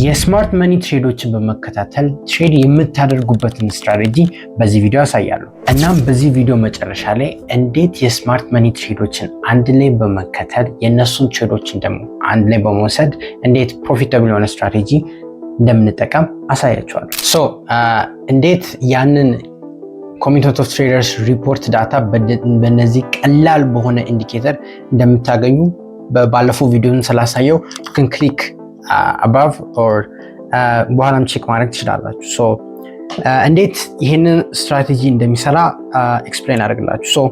የስማርት መኒ ትሬዶችን በመከታተል ትሬድ የምታደርጉበትን ስትራቴጂ በዚህ ቪዲዮ አሳያለሁ። እናም በዚህ ቪዲዮ መጨረሻ ላይ እንዴት የስማርት መኒ ትሬዶችን አንድ ላይ በመከተል የነሱን ትሬዶችን ደግሞ አንድ ላይ በመውሰድ እንዴት ፕሮፊታብል የሆነ ስትራቴጂ እንደምንጠቀም አሳያችኋለሁ። እንዴት ያንን ኮሚቴ ኦፍ ትሬደርስ ሪፖርት ዳታ በነዚህ ቀላል በሆነ ኢንዲኬተር እንደምታገኙ ባለፈው ቪዲዮን ስላሳየው ክሊክ above or በኋላም ቼክ ማድረግ ትችላላችሁ። እንዴት ይሄንን ስትራቴጂ እንደሚሰራ ኤክስፕሌን አደርግላችሁ።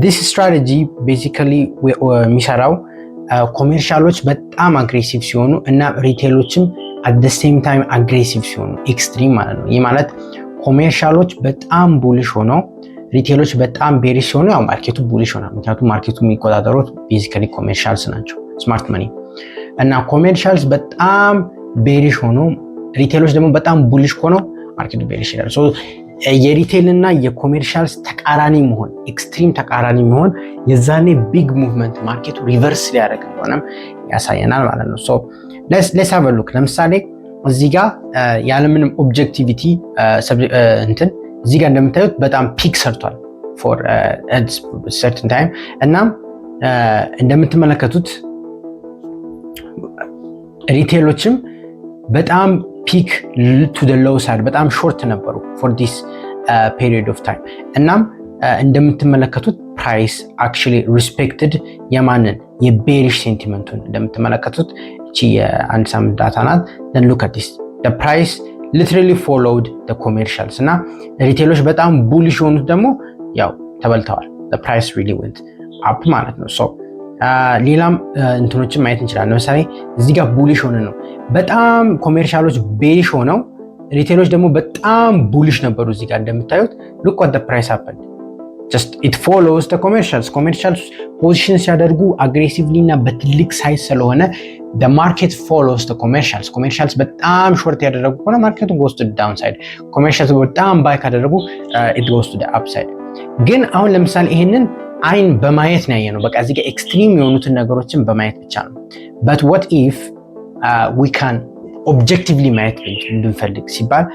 this strategy basically የሚሰራው ኮሜርሻሎች በጣም አግሬሲቭ ሲሆኑ እና ሪቴሎችም at the same time አግሬሲቭ ሲሆኑ ኤክስትሪም ማለት ነው። ይህ ማለት ኮሜርሻሎች በጣም ቡሊሽ ሆነው ሪቴሎች በጣም ቤሪሽ ሲሆኑ ያው ማርኬቱ ቡሊሽ ሆናል። ምክንያቱም ማርኬቱ የሚቆጣጠሩት ቤዚካሊ ኮሜርሻልስ ናቸው፣ ስማርት መኒ እና ኮሜርሻልስ በጣም ቤሪሽ ሆኖ ሪቴሎች ደግሞ በጣም ቡሊሽ ሆኖ ማርኬቱ ቤሪሽ ይላል። የሪቴል እና የኮሜርሻልስ ተቃራኒ መሆን ኤክስትሪም ተቃራኒ መሆን የዛኔ ቢግ ሙቭመንት ማርኬቱ ሪቨርስ ሊያደርግ እንደሆነም ያሳየናል ማለት ነው። let's have a look። ለምሳሌ እዚህ ጋር ያለምንም ኦብጀክቲቪቲ እዚህ ጋር እንደምታዩት በጣም ፒክ ሰርቷል for a certain time እና እንደምትመለከቱት ሪቴሎችም በጣም ፒክ to the low side በጣም ሾርት ነበሩ for this period of time። እናም እንደምትመለከቱት ፕራይስ actually respected የማንን የቤሪሽ ሴንቲመንቱን እንደምትመለከቱት እቺ የአንድ ሳምንት ዳታ ናት። then look at this the price literally followed the commercials እና ሪቴሎች በጣም ቡሊሽ የሆኑት ደግሞ ያው ተበልተዋል። the price really went up ማለት ነው። ሌላም እንትኖችን ማየት እንችላለን። ለምሳሌ እዚህ ጋር ቡሊሽ ሆነ ነው በጣም ኮሜርሻሎች ቤሪሽ ሆነው ሪቴሎች ደግሞ በጣም ቡሊሽ ነበሩ። እዚህ ጋር እንደምታዩት look what the price happened just it follows the commercials ፖዚሽን ሲያደርጉ አግሬሲቭሊ እና በትልቅ ሳይዝ ስለሆነ the market follows the commercials በጣም ሾርት ያደረጉ ከሆነ ማርኬቱ goes to the downside commercials በጣም ባይ ካደረጉ it goes to the upside። ግን አሁን ለምሳሌ ይሄንን አይን በማየት ነው ያየነው። በቃ እዚህ ጋር ኤክስትሪም የሆኑትን ነገሮችን በማየት ብቻ ነው። but what if we can objectively ማየት ብንፈልግ ሲባል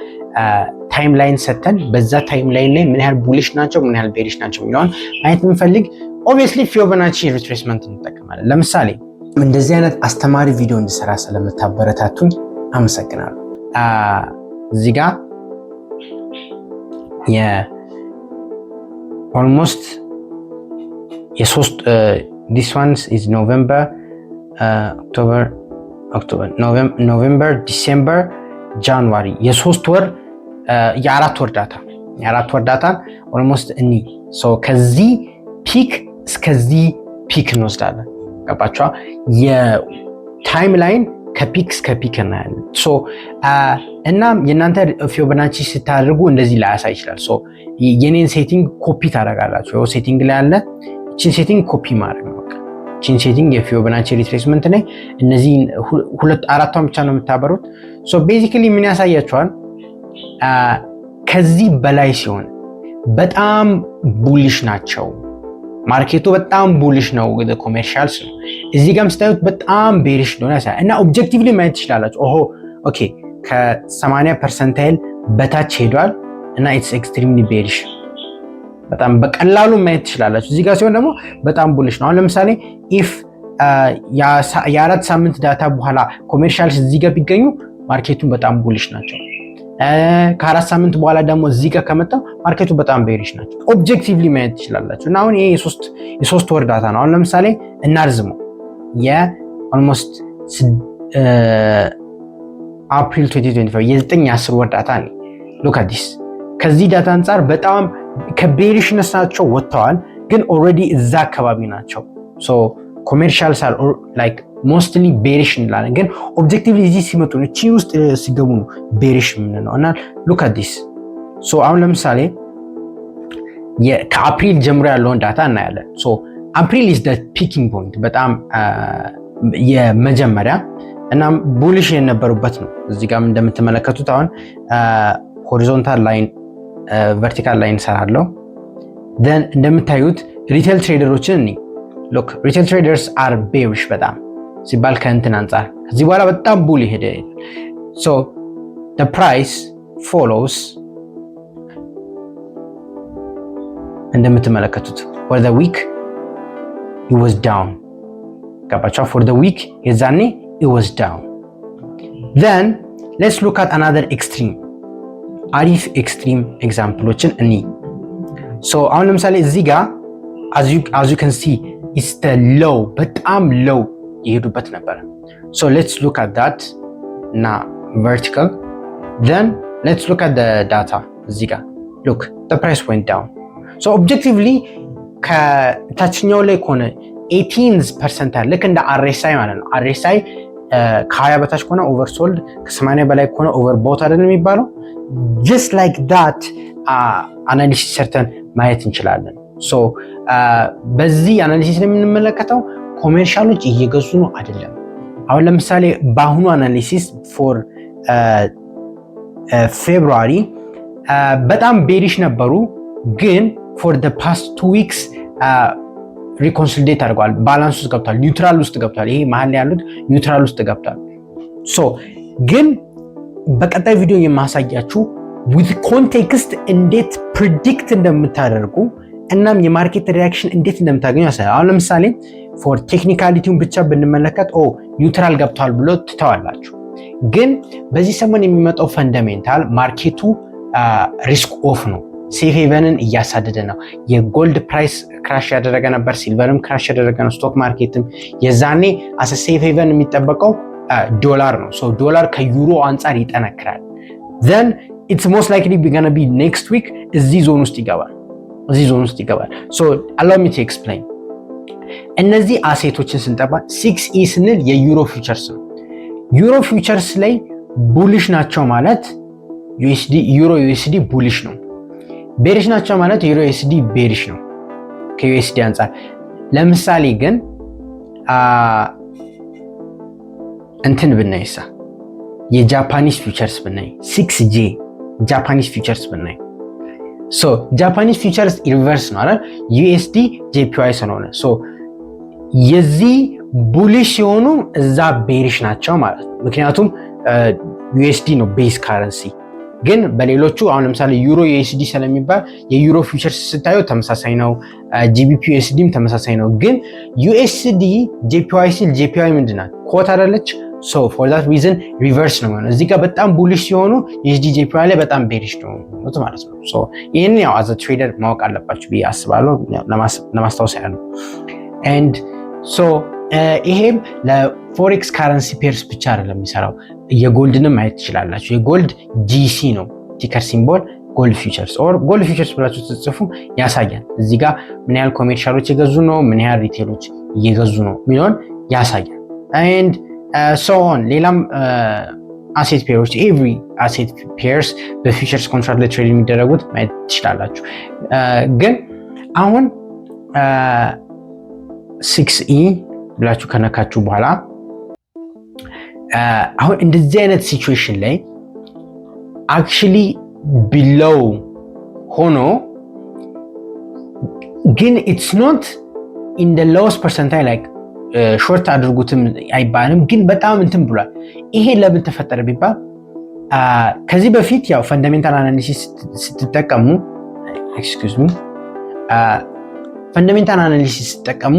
ታይም ላይን ሰተን በዛ ታይም ላይን ላይ ምን ያህል ቡሊሽ ናቸው ምን ያህል ቤሪሽ ናቸው የሚለውን ማየት ብንፈልግ obviously ፊቦናቺ ሪትሬስመንት እንጠቀማለን። ለምሳሌ እንደዚህ አይነት አስተማሪ ቪዲዮ እንድሰራ ስለምታበረታቱኝ አመሰግናለሁ። እዚህ ጋር almost this one is November, November, December, January የሶስት ወር የአራት ወር ዳታ almost ከዚህ ፒክ እስከዚህ ፒክ እንወስዳለን። ገባችኋ? የታይም ላይን ከፒክ እስከ ፒክ እናያለን። እናም የእናንተ ፊቦናቺ ስታደርጉ እንደዚህ ላያሳይ ይችላል። የኔን ሴቲንግ ኮፒ ታደርጋላችሁ። ሴቲንግ ላይ አለ። እቺን ሴቲንግ ኮፒ ማድረግ ነው። እቺን ሴቲንግ የፊቦናቺ ሪትሬስመንት ላይ እነዚህ አራቷን ብቻ ነው የምታበሩት። ቤዚካሊ ምን ያሳያችኋል? ከዚህ በላይ ሲሆን በጣም ቡሊሽ ናቸው። ማርኬቱ በጣም ቡሊሽ ነው ኮሜርሻልስ ነው። እዚህ ጋርም ስታዩት በጣም ቤሪሽ እንደሆነ ያሳያል። እና ኦብጀክቲቭሊ ማየት ትችላላችሁ። ኦኬ ከ80% በታች ሄዷል እና ኢትስ ኤክስትሪምሊ ቤሪሽ በጣም በቀላሉ ማየት ትችላላችሁ። እዚህ ጋር ሲሆን ደግሞ በጣም ቡሊሽ ነው። አሁን ለምሳሌ ኢፍ የአራት ሳምንት ዳታ በኋላ ኮሜርሻልስ እዚህ ጋር ቢገኙ ማርኬቱን በጣም ቡሊሽ ናቸው። ከአራት ሳምንት በኋላ ደግሞ እዚህ ጋር ከመጣ ማርኬቱ በጣም ቤሪሽ ናቸው። ኦብጀክቲቭሊ ማየት ትችላላችሁ። እና አሁን ይሄ የሶስት ወር ዳታ ነው። አሁን ለምሳሌ እናርዝመው የኦልሞስት አፕሪል 2025 የ9-10 ወር ዳታ ነው። ሉክ አት ዲስ ከዚህ ዳታ አንጻር በጣም ከቤሪሽነስ ናቸው ወጥተዋል፣ ግን ኦልሬዲ እዛ አካባቢ ናቸው። ኮሜርሻልስ አር ላይክ ሞስትሊ ቤሪሽ እንላለን፣ ግን ኦብጀክቲቭሊ እዚህ ሲመጡ እቺ ውስጥ ሲገቡ ነው ቤሪሽ የምንለው። እና ሉክ አት ዲስ አሁን ለምሳሌ ከአፕሪል ጀምሮ ያለውን ዳታ እናያለን። አፕሪል ኢዝ ዘ ፒኪንግ ፖይንት በጣም የመጀመሪያ እናም ቡሊሽ የነበሩበት ነው። እዚህ ጋር እንደምትመለከቱት አሁን ሆሪዞንታል ላይን ቨርቲካል ላይን ሰራለው። then እንደምታዩት ሪቴል ትሬደሮችን ሉክ ሪቴል ትሬደርስ አር ቤሪሽ በጣም ሲባል ከእንትን አንጻር ከዚህ በኋላ በጣም ቡል ይሄደ so the price follows እንደምትመለከቱት for the week it was down ገባችሁ for the week የዛኔ it was down. then let's look at another extreme አሪፍ extreme ኤግዛምፕሎችን እኒ so አሁን ለምሳሌ እዚህ ጋር as you can see it's the low በጣም low የሄዱበት ነበር so let's look at that እና vertical then let's look at the data እዚህ ጋር look the price went down so objectively ከታችኛው ላይ ከሆነ 18% ልክ እንደ RSI ማለት ነው RSI ከ20 በታች ከሆነ oversold ከ80 በላይ ከሆነ overbought አይደል የሚባለው just like that አናሊሲስ ሰርተን ማየት እንችላለን so በዚህ አናሊሲስ ላይ የምንመለከተው ኮሜርሻሎች እየገዙ ነው አይደለም አሁን ለምሳሌ በአሁኑ አናሊሲስ for February በጣም ቤሪሽ ነበሩ ግን for the past 2 weeks ሪኮንሲሊዴት አድርገዋል ባላንስ ውስጥ ገብቷል ኒውትራል ውስጥ ገብቷል ይሄ መሀል ላይ ያሉት ኒውትራል ውስጥ ገብቷል so ግን በቀጣይ ቪዲዮ የማሳያችሁ with context እንዴት predict እንደምታደርጉ እናም የማርኬት ሪአክሽን እንዴት እንደምታገኙ ያሳያል አሁን ለምሳሌ for ቴክኒካሊቲውን ብቻ ብንመለከት ኒውትራል ገብቷል ብሎ ትተዋላችሁ ግን በዚህ ሰሞን የሚመጣው ፈንዳሜንታል ማርኬቱ ሪስክ ኦፍ ነው ሴፍ ሄቨንን እያሳደደ ነው የጎልድ ፕራይስ ክራሽ ያደረገ ነበር ሲልቨርም ክራሽ ያደረገ ነው ስቶክ ማርኬትም የዛኔ አሰ ሴፍ ሄቨን የሚጠበቀው ዶላር ነው ሶ ዶላር ከዩሮ አንፃር ይጠነክራል then it's most likely gonna be next week እዚህ ዞን ውስጥ ይገባል so allow me to explain እነዚህ አሴቶችን ስንጠባ 6E ስንል የዩሮ ፊውቸርስ ነው ዩሮ ፊውቸርስ ላይ ቡሊሽ ናቸው ማለት ዩሮ ዩኤስዲ ቡሊሽ ነው ቤሪሽ ናቸው ማለት ዩሮ ዩኤስዲ ቤሪሽ ነው ከዩኤስዲ አንፃር ለምሳሌ ግን እንትን ብናይሳ የጃፓኒስ ፊውቸርስ ብናይ 6J ጃፓኒስ ፊውቸርስ ብናይ so ጃፓኒስ ፊውቸርስ ሪቨርስ ነው አይደል ዩኤስዲ JPY ስለሆነ so የዚህ ቡሊሽ ሲሆኑ እዛ ቤሪሽ ናቸው ማለት ነው ምክንያቱም ዩኤስዲ ነው ቤዝ ካረንሲ ግን በሌሎቹ አሁን ለምሳሌ ዩሮ ዩኤስዲ ስለሚባል የዩሮ ፊውቸርስ ስታዩ ተመሳሳይ ነው ጂቢፒ ዩኤስዲም ተመሳሳይ ነው ግን ዩኤስዲ JPY ሲል JPY ምንድነው ኮት አይደለች so for that reason reverse ነው ማለት እዚህ ጋር በጣም ቡሊሽ ሲሆኑ ዩኤስዲ JPY ላይ በጣም ቤሪሽ ነው ማለት ነው so ይሄን ያው as a trader ማወቅ አለባችሁ ብዬ አስባለሁ ለማስታወስ ያለው and so ይሄም ለፎሬክስ ካረንሲ ፔርስ ብቻ አይደለም የሚሰራው የጎልድንም ማየት ትችላላችሁ የጎልድ GC ነው ቲከር ሲምቦል ጎልድ ፊውቸርስ ኦር ጎልድ ፊውቸርስ ብላችሁ ትጽፉ ያሳያል እዚህ ጋር ምን ያህል ኮሜርሻሎች እየገዙ ነው ምን ያህል ሪቴሎች እየገዙ ነው ሚሊዮን ያሳያል and so on ሌላም አሴት ፔሮች ኤቭሪ አሴት ፔርስ በፊውቸርስ ኮንትራክት ላይ ትሬድ የሚደረጉት ማየት ትችላላችሁ ግን አሁን 6E ብላችሁ ከነካችሁ በኋላ አሁን እንደዚህ አይነት ሲቹዌሽን ላይ actually below ሆኖ ግን it's not in the lowest percentile like ሾርት አድርጉትም አይባልም ግን በጣም እንትን ብሏል ይሄ ለምን ተፈጠረ ቢባል ከዚህ በፊት ያው ፈንዳሜንታል አናሊሲስ ስትጠቀሙ ፈንዳሜንታል አናሊሲስ ስትጠቀሙ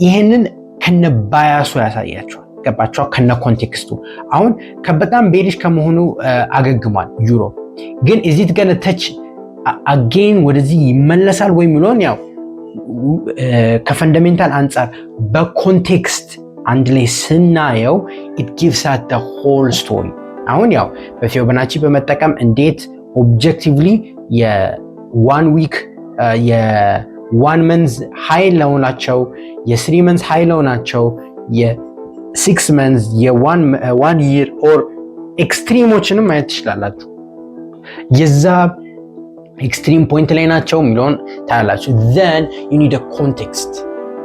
ይሄንን ከነ ባያሱ ያሳያችኋል ገባችሁ ከነ ኮንቴክስቱ አሁን ከበጣም ቤሪሽ ከመሆኑ አገግሟል ዩሮ ግን is it gonna touch again ወደዚህ ይመለሳል ወይ ሚሊዮን ያው ከፈንዳሜንታል አንፃር በኮንቴክስት አንድ ላይ ስናየው it gives us the whole story አሁን ያው በፊቦናቺ በመጠቀም እንዴት ኦብጀክቲቭሊ የ1 ዊክ የ1 መንዝ ሃይ ለሆናቸው የ3 መንዝ ሃይ ለሆናቸው የ6 መንዝ የ1 year ኦር ኤክስትሪሞችንም ማየት ትችላላችሁ የዛ ኤክስትሪም ፖይንት ላይ ናቸው ሚሊዮን ታያላችሁ then you need a context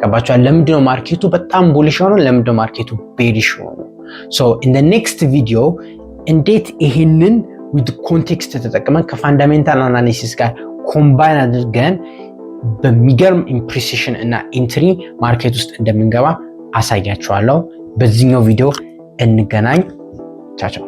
ገባችሁ ለምንድነው ማርኬቱ በጣም ቡሊሽ ሆኖ ለምንድነው ማርኬቱ ቤሪሽ ሆኖ so in the next video እንዴት ይሄንን with context ተጠቅመን ከፋንዳሜንታል አናሊሲስ ጋር ኮምባይን አድርገን በሚገርም ኢምፕሪሲሽን እና ኢንትሪ ማርኬት ውስጥ እንደምንገባ አሳያችኋለሁ በዚህኛው ቪዲዮ እንገናኝ ቻው